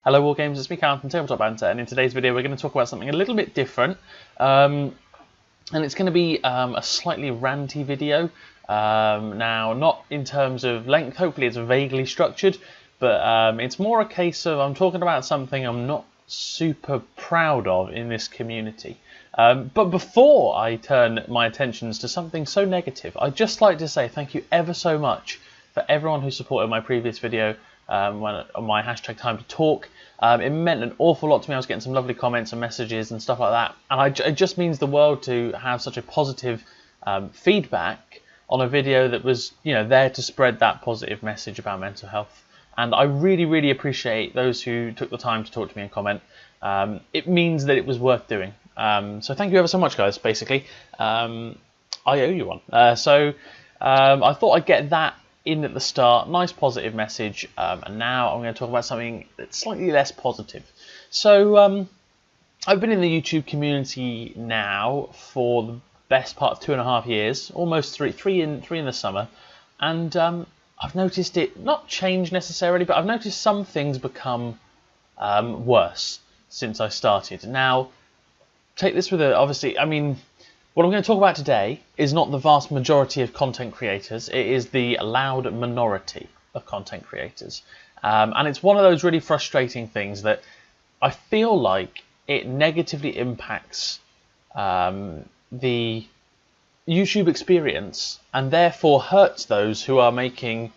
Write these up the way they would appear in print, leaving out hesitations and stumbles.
Hello Wargamers, it's me Callum from Tabletop Banter, and in today's video we're going to talk about something a little bit different, and it's going to be a slightly ranty video. Now, not in terms of length, hopefully it's vaguely structured, but it's more a case of I'm talking about something I'm not super proud of in this community. But before I turn my attentions to something so negative, I'd just like to say thank you ever so much for everyone who supported my previous video on my hashtag time to talk. It meant an awful lot to me. I was getting some lovely comments and messages and stuff like that, and it just means the world to have such a positive feedback on a video that was, there to spread that positive message about mental health. And I really appreciate those who took the time to talk to me and comment. It means that it was worth doing. So thank you ever so much, guys. Basically, I owe you one. So I thought I'd get that in at the start, nice positive message, and now I'm going to talk about something that's slightly less positive. So I've been in the YouTube community now for the best part of 2.5 years, almost three in the summer, and I've noticed it not change necessarily, but I've noticed some things become worse since I started. Now, take this with obviously, I mean, what I'm going to talk about today is not the vast majority of content creators, it is the loud minority of content creators. And it's one of those really frustrating things that I feel like it negatively impacts the YouTube experience and therefore hurts those who are making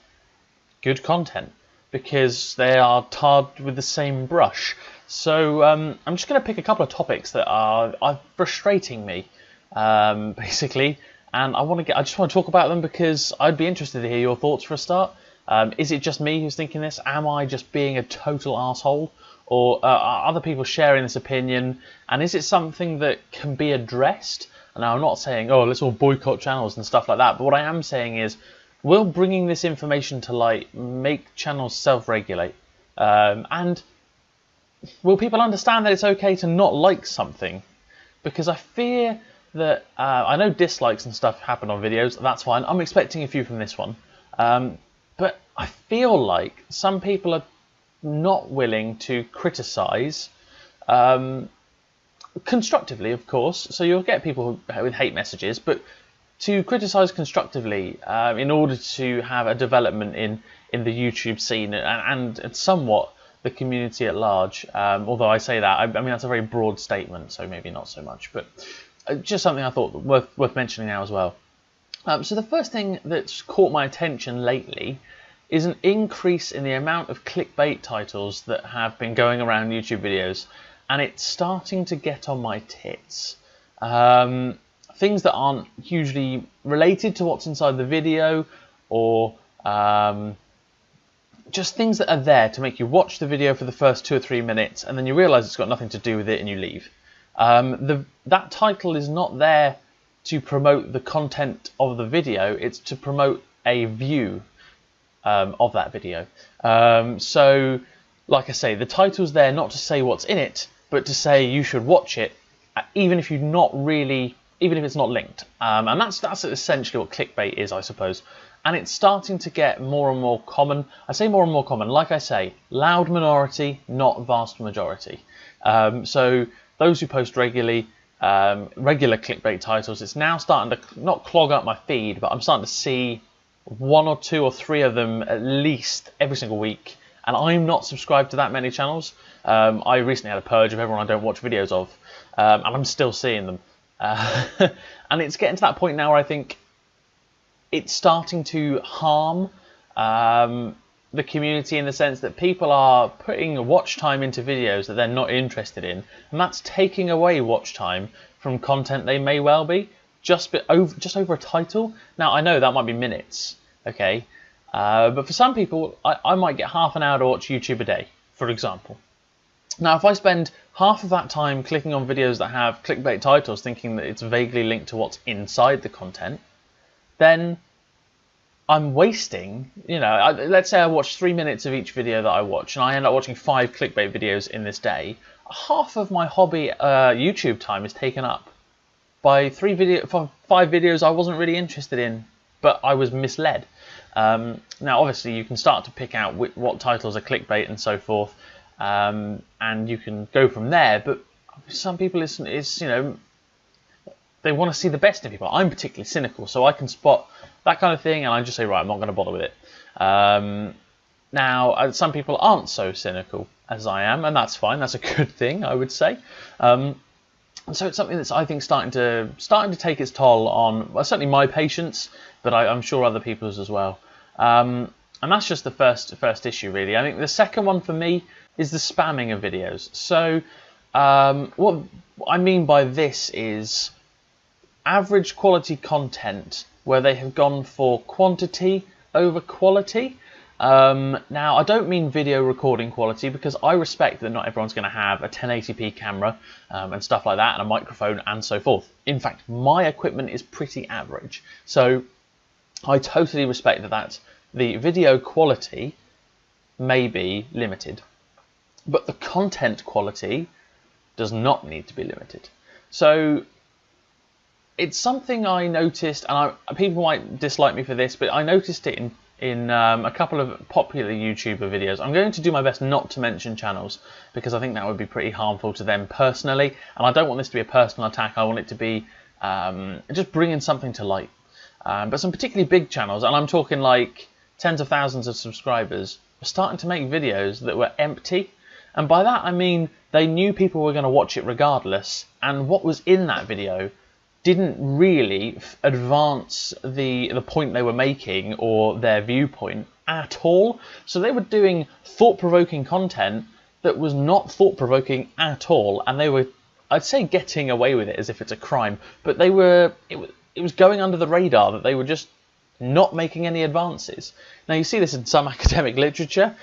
good content because they are tarred with the same brush. So I'm just going to pick a couple of topics that are frustrating me. Basically, and I just want to talk about them because I'd be interested to hear your thoughts for a start. Is it just me who's thinking this? Am I just being a total asshole, or are other people sharing this opinion? And is it something that can be addressed? And now I'm not saying, oh, let's all boycott channels and stuff like that, but what I am saying is, will bringing this information to light make channels self-regulate? And will people understand that it's okay to not like something? Because I fear that I know dislikes and stuff happen on videos, that's fine. I'm expecting a few from this one. But I feel like some people are not willing to criticise constructively, of course. So you'll get people with hate messages, but to criticise constructively in order to have a development in the YouTube scene and somewhat the community at large. Although I say that, I mean, that's a very broad statement, so maybe not so much. But just something I thought worth mentioning now as well. So the first thing that's caught my attention lately is an increase in the amount of clickbait titles that have been going around YouTube videos, and it's starting to get on my tits. Things that aren't hugely related to what's inside the video, or just things that are there to make you watch the video for the first 2 or 3 minutes, and then you realise it's got nothing to do with it and you leave. That title is not there to promote the content of the video, it's to promote a view of that video. So, like I say, the title's there not to say what's in it, but to say you should watch it, even if it's not linked. And that's essentially what clickbait is, I suppose. And it's starting to get more and more common. I say more and more common, like I say, loud minority, not vast majority. So those who post regularly, regular clickbait titles, it's now starting to not clog up my feed, but I'm starting to see 1 or 2 or 3 of them at least every single week. And I'm not subscribed to that many channels. I recently had a purge of everyone I don't watch videos of, and I'm still seeing them. And it's getting to that point now where I think it's starting to harm the community in the sense that people are putting watch time into videos that they're not interested in, and that's taking away watch time from content they may well be just over a title. Now I know that might be minutes, okay, but for some people I might get half an hour to watch YouTube a day, for example. Now if I spend half of that time clicking on videos that have clickbait titles thinking that it's vaguely linked to what's inside the content, then I'm wasting, let's say I watch 3 minutes of each video that I watch and I end up watching 5 clickbait videos in this day. Half of my hobby YouTube time is taken up by 5 videos I wasn't really interested in, but I was misled. Now obviously you can start to pick out what titles are clickbait and so forth, and you can go from there. But some people, it's you know, they want to see the best in people. I'm particularly cynical, so I can spot that kind of thing, and I just say, right, I'm not going to bother with it. Now, some people aren't so cynical as I am, and that's fine. That's a good thing, I would say. So it's something that's, I think, starting to take its toll on, well, certainly my patience, but I'm sure other people's as well. And that's just the first issue, really. I think the second one for me is the spamming of videos. So what I mean by this is average quality content where they have gone for quantity over quality. Now, I don't mean video recording quality, because I respect that not everyone's going to have a 1080p camera and stuff like that, and a microphone and so forth. In fact, my equipment is pretty average. So I totally respect that the video quality may be limited, but the content quality does not need to be limited. So it's something I noticed, and people might dislike me for this, but I noticed it in a couple of popular YouTuber videos. I'm going to do my best not to mention channels, because I think that would be pretty harmful to them personally, and I don't want this to be a personal attack. I want it to be just bringing something to light. But some particularly big channels, and I'm talking like tens of thousands of subscribers, were starting to make videos that were empty. And by that I mean they knew people were going to watch it regardless, and what was in that video didn't really advance the point they were making or their viewpoint at all. So they were doing thought-provoking content that was not thought-provoking at all, and they were, I'd say, getting away with it as if it's a crime, but they were, it was going under the radar that they were just not making any advances. Now, you see this in some academic literature,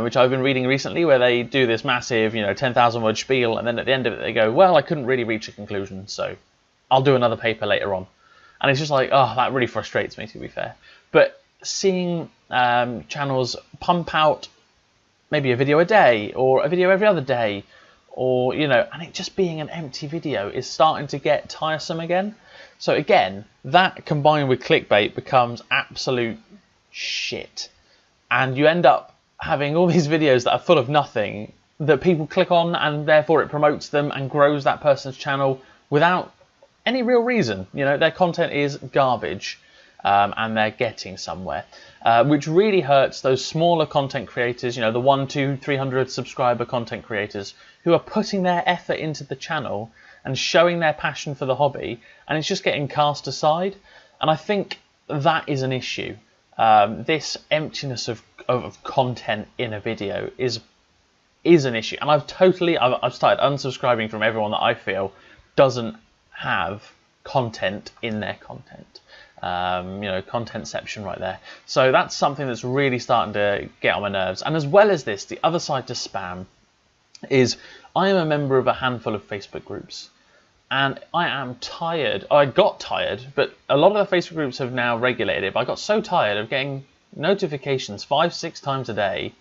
which I've been reading recently, where they do this massive, 10,000 word spiel, and then at the end of it they go, well, I couldn't really reach a conclusion, so I'll do another paper later on. And it's just like, oh, that really frustrates me, to be fair. But seeing channels pump out maybe a video a day, or a video every other day, or, and it just being an empty video is starting to get tiresome again. So again, that combined with clickbait becomes absolute shit. And you end up having all these videos that are full of nothing that people click on, and therefore it promotes them and grows that person's channel without any real reason. Their content is garbage, and they're getting somewhere, which really hurts those smaller content creators, the 1, 2, 300 subscriber content creators who are putting their effort into the channel and showing their passion for the hobby, and it's just getting cast aside. And I think that is an issue. This emptiness of content in a video is an issue, and I've started unsubscribing from everyone that I feel doesn't have content in their content. Contentception right there. So that's something that's really starting to get on my nerves. And as well as this, the other side to spam is I am a member of a handful of Facebook groups, and I am tired. I got tired, but a lot of the Facebook groups have now regulated it, but I got so tired of getting notifications 5-6 times a day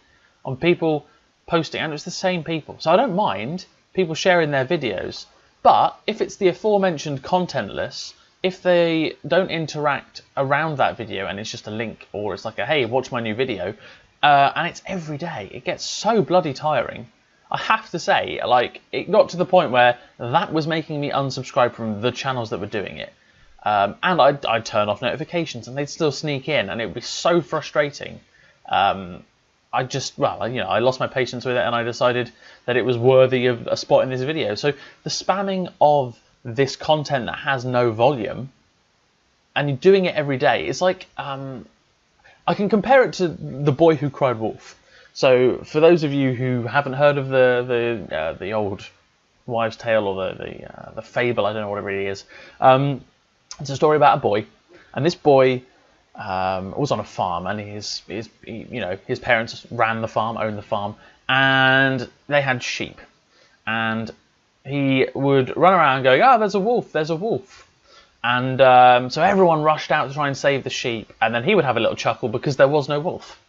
on people posting, and it's the same people. So I don't mind people sharing their videos, but if it's the aforementioned contentless, if they don't interact around that video and it's just a link, or it's like a, hey, watch my new video, and it's every day, it gets so bloody tiring. I have to say, it got to the point where that was making me unsubscribe from the channels that were doing it. And I'd turn off notifications and they'd still sneak in, and it would be so frustrating. I lost my patience with it, and I decided that it was worthy of a spot in this video. So the spamming of this content that has no volume, and you're doing it every day, it's like, I can compare it to The Boy Who Cried Wolf. So for those of you who haven't heard of the old wives' tale, or the fable, I don't know what it really is, it's a story about a boy, and this boy was on a farm, and his parents ran the farm, owned the farm, and they had sheep, and he would run around going, oh, there's a wolf, there's a wolf. And so everyone rushed out to try and save the sheep, and then he would have a little chuckle because there was no wolf.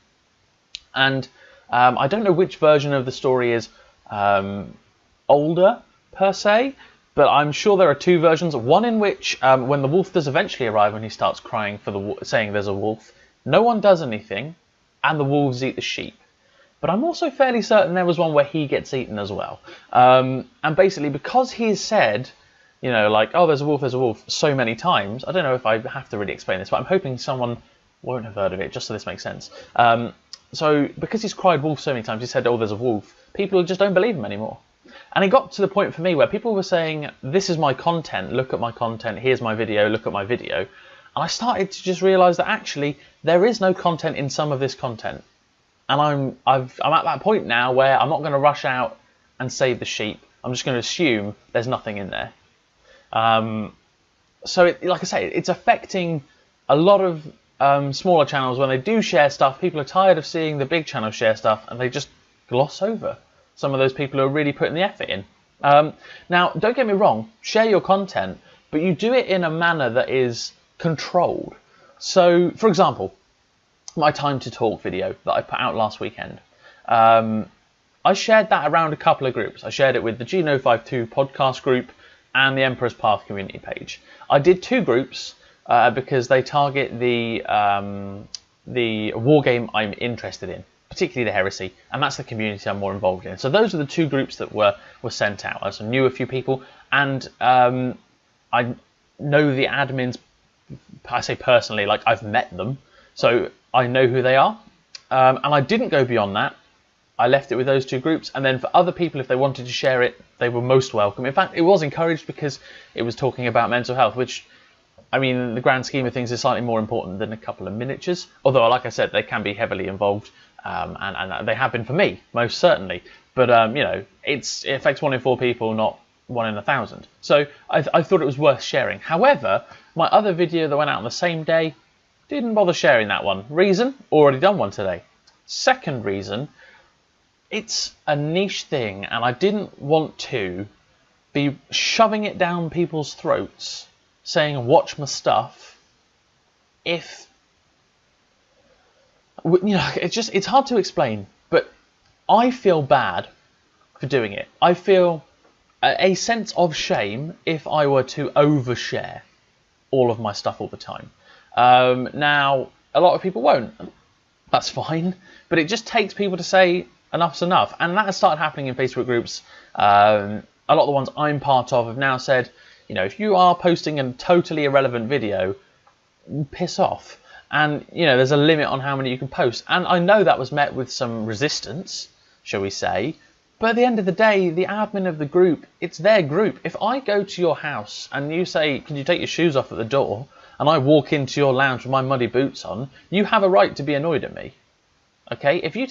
And I don't know which version of the story is older, per se, but I'm sure there are two versions. One in which, when the wolf does eventually arrive, when he starts crying saying there's a wolf, no one does anything, and the wolves eat the sheep. but I'm also fairly certain there was one where he gets eaten as well. And basically, because he's said, you know, like, oh, there's a wolf, so many times, I don't know if I have to really explain this, but I'm hoping someone won't have heard of it, just so this makes sense. So because he's cried wolf so many times, he said, oh, there's a wolf, people just don't believe him anymore. And it got to the point for me where people were saying, this is my content, look at my content, here's my video, look at my video. And I started to just realise that actually there is no content in some of this content. And I'm at that point now where I'm not going to rush out and save the sheep. I'm just going to assume there's nothing in there. So like I say, it's affecting a lot of smaller channels. When they do share stuff, people are tired of seeing the big channels share stuff, and they just gloss over some of those people who are really putting the effort in. Now, don't get me wrong, share your content, but you do it in a manner that is controlled. So, for example, my Time to Talk video that I put out last weekend, I shared that around a couple of groups. I shared it with the G052 podcast group and the Emperor's Path community page. I did 2 groups because they target the war game I'm interested in, particularly the Heresy, and that's the community I'm more involved in. So those are the 2 groups that were sent out. I knew a few people, and I know the admins, I say personally, like I've met them, so I know who they are. And I didn't go beyond that. I left it with those 2 groups, and then for other people, if they wanted to share it, they were most welcome. In fact, it was encouraged because it was talking about mental health, which, I mean, in the grand scheme of things, is slightly more important than a couple of miniatures. Although, like I said, they can be heavily involved, and they have been for me, most certainly. But, you know, it affects 1 in 4 people, not 1 in 1,000. So I thought it was worth sharing. However, my other video that went out on the same day, didn't bother sharing that one. Reason? Already done one today. Second reason, it's a niche thing, and I didn't want to be shoving it down people's throats, saying watch my stuff, if, you know, it's hard to explain, but I feel bad for doing it. I feel a sense of shame if I were to overshare all of my stuff all the time. Now, a lot of people won't. That's fine, but it just takes people to say enough's enough, and that has started happening in Facebook groups. A lot of the ones I'm part of have now said, you know, if you are posting a totally irrelevant video, piss off. And, you know, there's a limit on how many you can post. And I know that was met with some resistance, shall we say. But at the end of the day, the admin of the group, it's their group. If I go to your house and you say, can you take your shoes off at the door? And I walk into your lounge with my muddy boots on, you have a right to be annoyed at me. Okay, if you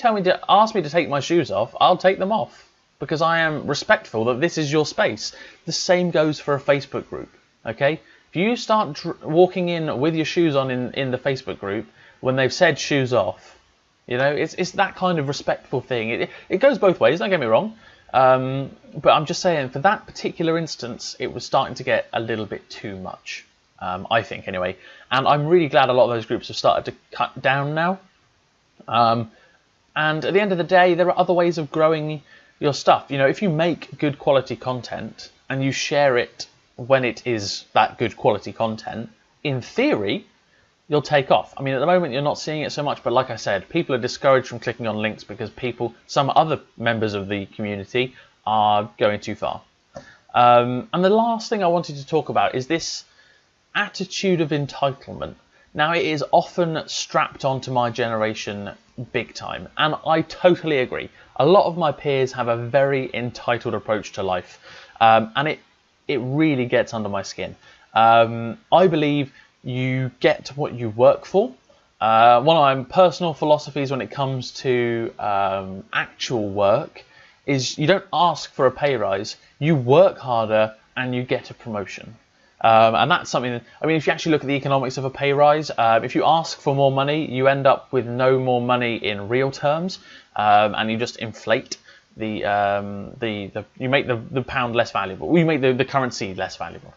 ask me to take my shoes off, I'll take them off because I am respectful that this is your space. The same goes for a Facebook group. Okay, if you start walking in with your shoes on in the Facebook group when they've said shoes off, you know, it's that kind of respectful thing. It goes both ways. Don't get me wrong, but I'm just saying for that particular instance, it was starting to get a little bit too much. I think anyway, and I'm really glad a lot of those groups have started to cut down now. And at the end of the day, there are other ways of growing your stuff. You know, if you make good quality content and you share it when it is that good quality content, in theory, you'll take off. I mean, at the moment, you're not seeing it so much, but like I said, people are discouraged from clicking on links because some other members of the community are going too far. And the last thing I wanted to talk about is this attitude of entitlement. Now, it is often strapped onto my generation big time, and I totally agree. A lot of my peers have a very entitled approach to life, and it really gets under my skin. I believe you get what you work for. One of my personal philosophies when it comes to actual work is you don't ask for a pay rise, you work harder and you get a promotion. And that's something, I mean, if you actually look at the economics of a pay rise, if you ask for more money, you end up with no more money in real terms, and you just inflate you make the pound less valuable, you make the currency less valuable,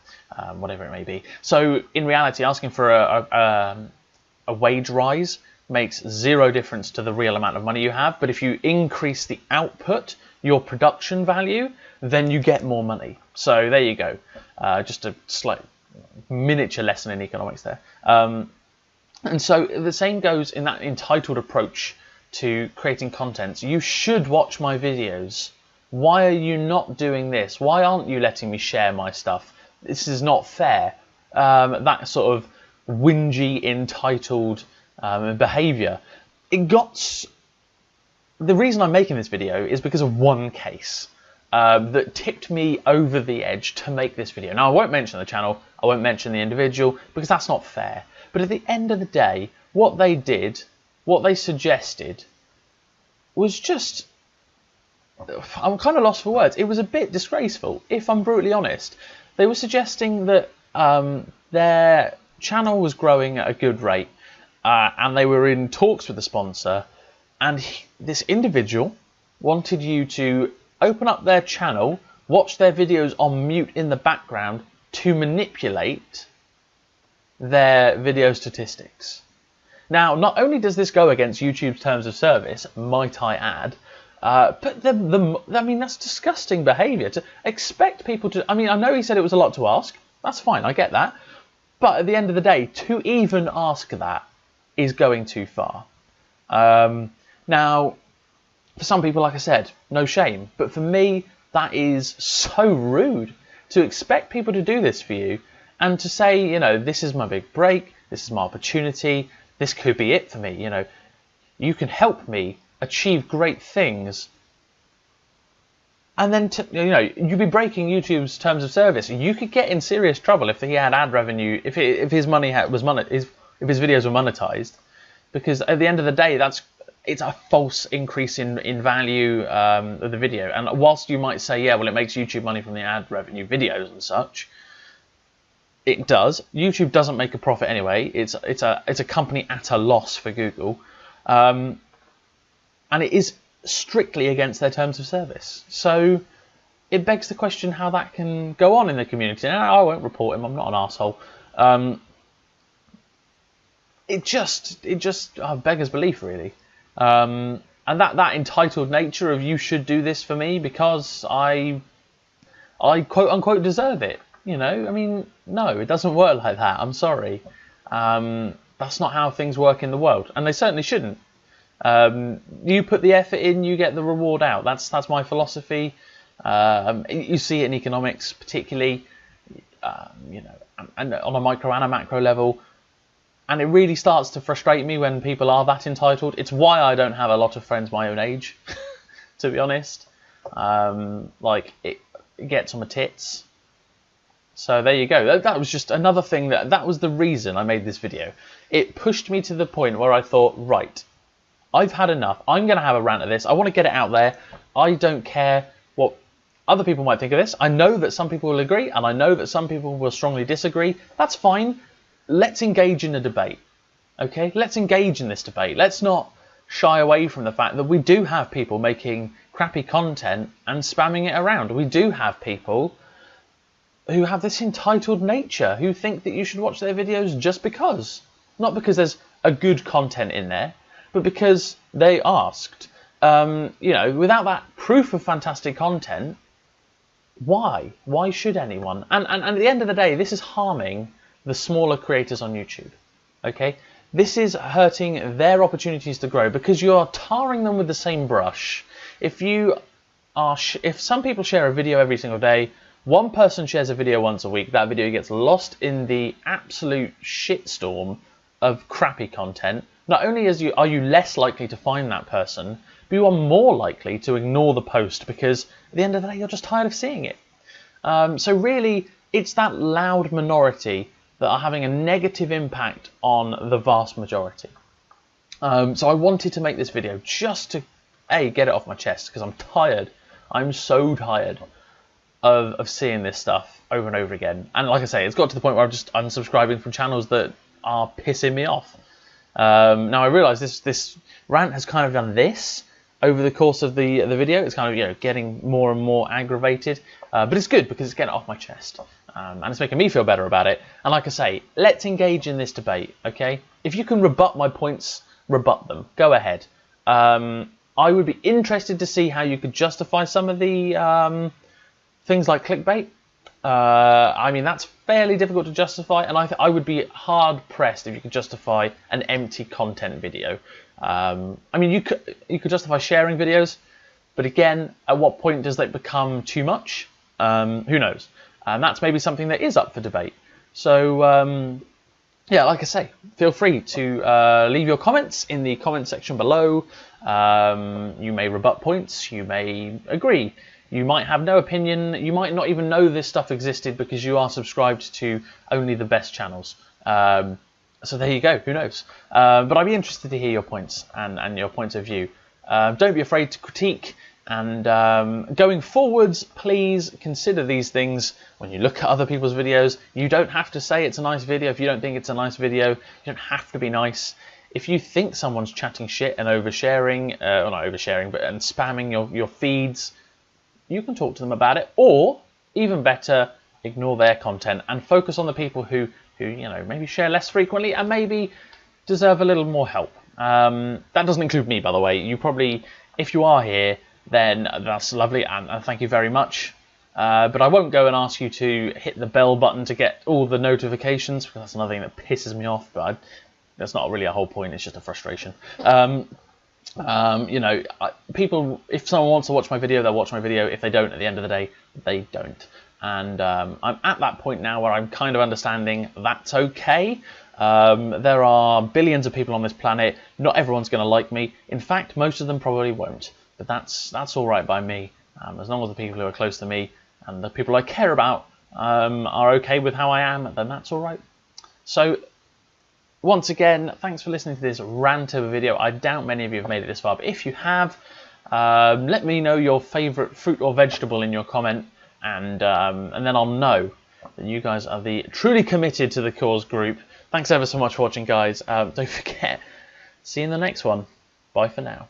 whatever it may be. So in reality, asking for a wage rise makes zero difference to the real amount of money you have. But if you increase the output, your production value, then you get more money. So there you go. Just a slight miniature lesson in economics there. And so the same goes in that entitled approach to creating content. You should watch my videos. Why are you not doing this? Why aren't you letting me share my stuff? This is not fair. That sort of whingy, entitled behaviour. The reason I'm making this video is because of one case that tipped me over the edge to make this video. Now, I won't mention the channel, I won't mention the individual, because that's not fair. But at the end of the day, what they did, what they suggested, was just... I'm kind of lost for words. It was a bit disgraceful, if I'm brutally honest. They were suggesting that their channel was growing at a good rate, and they were in talks with the sponsor, and this individual wanted you to open up their channel, watch their videos on mute in the background to manipulate their video statistics. Now, not only does this go against YouTube's terms of service, might I add, but I mean, that's disgusting behaviour. To expect people to... I mean, I know he said it was a lot to ask. That's fine, I get that. But at the end of the day, to even ask that is going too far. Now, for some people, like I said, no shame. But for me, that is so rude. To expect people to do this for you and to say, you know, this is my big break, this is my opportunity, this could be it for me, you know, you can help me achieve great things, and then you'd be breaking YouTube's terms of service. You could get in serious trouble if he had ad revenue, if his money if his videos were monetized, because at the end of the day, it's a false increase in value of the video. And whilst you might say, yeah, well, it makes YouTube money from the ad revenue videos and such, it does. YouTube doesn't make a profit anyway. It's a company at a loss for Google. And it is strictly against their terms of service. So it begs the question how that can go on in the community. And I won't report him, I'm not an arsehole. It just beggars belief, really. And that entitled nature of you should do this for me because I quote unquote deserve it. You know, I mean, no, it doesn't work like that. I'm sorry. That's not how things work in the world, and they certainly shouldn't. You put the effort in, you get the reward out. That's my philosophy. You see it in economics, particularly, you know, and on a micro and a macro level. And it really starts to frustrate me when people are that entitled. It's why I don't have a lot of friends my own age, to be honest. Like, it gets on my tits. So there you go. That was just another thing that was the reason I made this video. It pushed me to the point where I thought, right, I've had enough. I'm going to have a rant at this. I want to get it out there. I don't care what other people might think of this. I know that some people will agree, and I know that some people will strongly disagree. That's fine. Let's engage in a debate. Okay? Let's engage in this debate. Let's not shy away from the fact that we do have people making crappy content and spamming it around. We do have people who have this entitled nature, who think that you should watch their videos just because. Not because there's a good content in there, but because they asked. You know, without that proof of fantastic content, why? Why should anyone? And at the end of the day, this is harming the smaller creators on YouTube. Okay? This is hurting their opportunities to grow because you are tarring them with the same brush. If some people share a video every single day, one person shares a video once a week, that video gets lost in the absolute shitstorm of crappy content. Not only are you less likely to find that person, but you are more likely to ignore the post because at the end of the day, you're just tired of seeing it. So really, it's that loud minority that are having a negative impact on the vast majority. So I wanted to make this video just to, get it off my chest because I'm tired. I'm so tired of seeing this stuff over and over again. And like I say, it's got to the point where I'm just unsubscribing from channels that are pissing me off. Now I realise this rant has kind of done this over the course of the video. It's kind of, you know, getting more and more aggravated, but it's good because it's getting it off my chest, and it's making me feel better about it. And like I say, let's engage in this debate. Okay, if you can rebut my points, rebut them. Go ahead. I would be interested to see how you could justify some of the things like clickbait. I mean, that's fairly difficult to justify, and I would be hard pressed if you could justify an empty content video. I mean, you could justify sharing videos, but again, at what point does that become too much? Who knows? And that's maybe something that is up for debate. So yeah, like I say, feel free to leave your comments in the comment section below. You may rebut points, you may agree. You might have no opinion, you might not even know this stuff existed because you are subscribed to only the best channels. So there you go, who knows. But I'd be interested to hear your points and your points of view. Don't be afraid to critique, and going forwards, please consider these things when you look at other people's videos. You don't have to say it's a nice video if you don't think it's a nice video. You don't have to be nice. If you think someone's chatting shit and oversharing, or not oversharing, but and spamming your feeds, you can talk to them about it, or even better, ignore their content and focus on the people who you know, maybe share less frequently and maybe deserve a little more help. That doesn't include me, by the way. You probably, if you are here, then that's lovely, and thank you very much. But I won't go and ask you to hit the bell button to get all the notifications, because that's another thing that pisses me off. But that's not really a whole point, it's just a frustration. You know, people, if someone wants to watch my video, they'll watch my video. If they don't, at the end of the day, they don't. And I'm at that point now where I'm kind of understanding that's okay. There are billions of people on this planet. Not everyone's going to like me. In fact, most of them probably won't. But that's all right by me. As long as the people who are close to me and the people I care about are okay with how I am, then that's all right. So, once again, thanks for listening to this rant of a video. I doubt many of you have made it this far, but if you have, let me know your favourite fruit or vegetable in your comment, and then I'll know that you guys are the truly committed to the cause group. Thanks ever so much for watching, guys. Don't forget, see you in the next one. Bye for now.